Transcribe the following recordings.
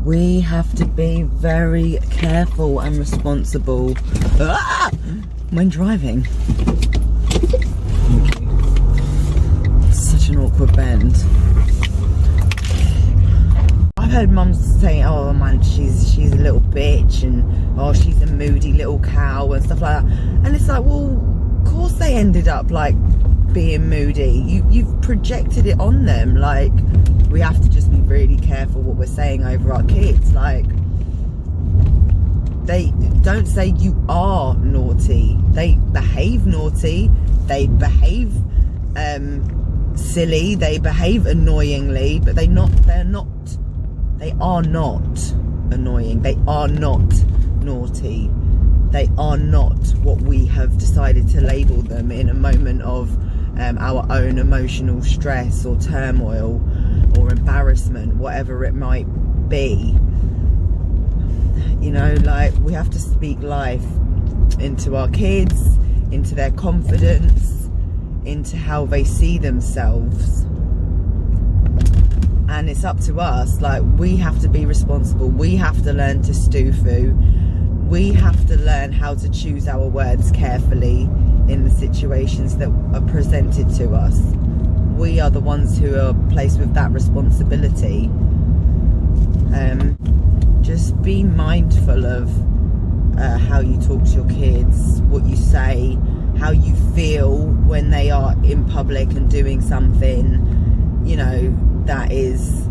We have to be very careful and responsible when driving. Such an awkward bend. I've heard mums say, oh man, she's a little bitch, and oh, she's a moody little cow and stuff like that. And it's like, well, of course they ended up like being moody. You've projected it on them. Like, we have to just be really careful what we're saying over our kids. Like, they don't say you are naughty. They behave naughty. They behave silly. They behave annoyingly, but they are not annoying. They are not naughty. They are not what we have decided to label them in a moment of our own emotional stress or turmoil or embarrassment, whatever it might be. You know, like, we have to speak life into our kids, into their confidence, into how they see themselves. And it's up to us. Like, we have to be responsible. We have to learn to stoo-foo. We have to learn how to choose our words carefully in the situations that are presented to us. We are the ones who are placed with that responsibility. Just be mindful of how you talk to your kids, what you say, how you feel when they are in public and doing something, you know, that is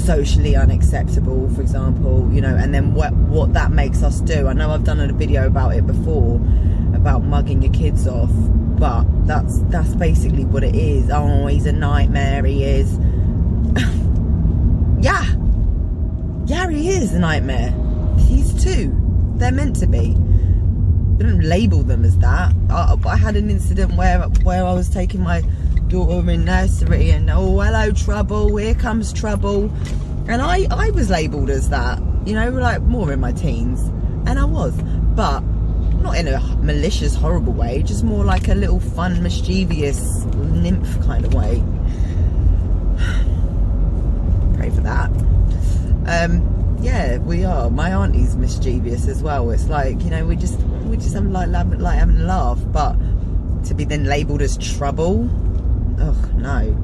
socially unacceptable, for example, you know, and then what that makes us do. I know I've done a video about it before, about mugging your kids off, but that's basically what it is. Oh, he's a nightmare, he is. Yeah, he is a nightmare. He's two. They're meant to be. We don't label them as that. I had an incident where I was taking my daughter in nursery, and oh, hello trouble, here comes trouble, and I was labelled as that, you know, like more in my teens, and I was, but not in a malicious, horrible way, just more like a little fun, mischievous nymph kind of way. Pray for that. Yeah, we are. My auntie's mischievous as well. It's like, you know, we just have like having a laugh, but to be then labelled as trouble, ugh, no,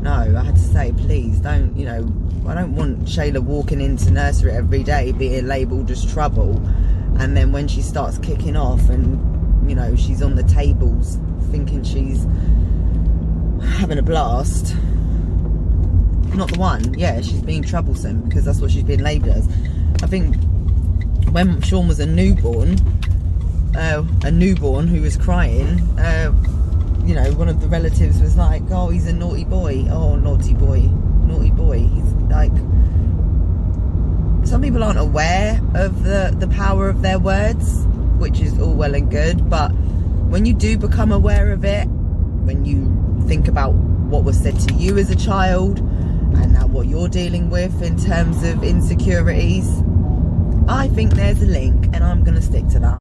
I had to say, please don't, you know, I don't want Shayla walking into nursery every day being labelled as trouble, and then when she starts kicking off and, you know, she's on the tables thinking she's having a blast, not the one. Yeah, she's being troublesome because that's what she's been labelled as. I think when Sean was a newborn who was crying, you know, one of the relatives was like, oh, he's a naughty boy. Oh, naughty boy. He's like, some people aren't aware of the power of their words, which is all well and good, but when you do become aware of it, when you think about what was said to you as a child and now what you're dealing with in terms of insecurities, I think there's a link, and I'm going to stick to that.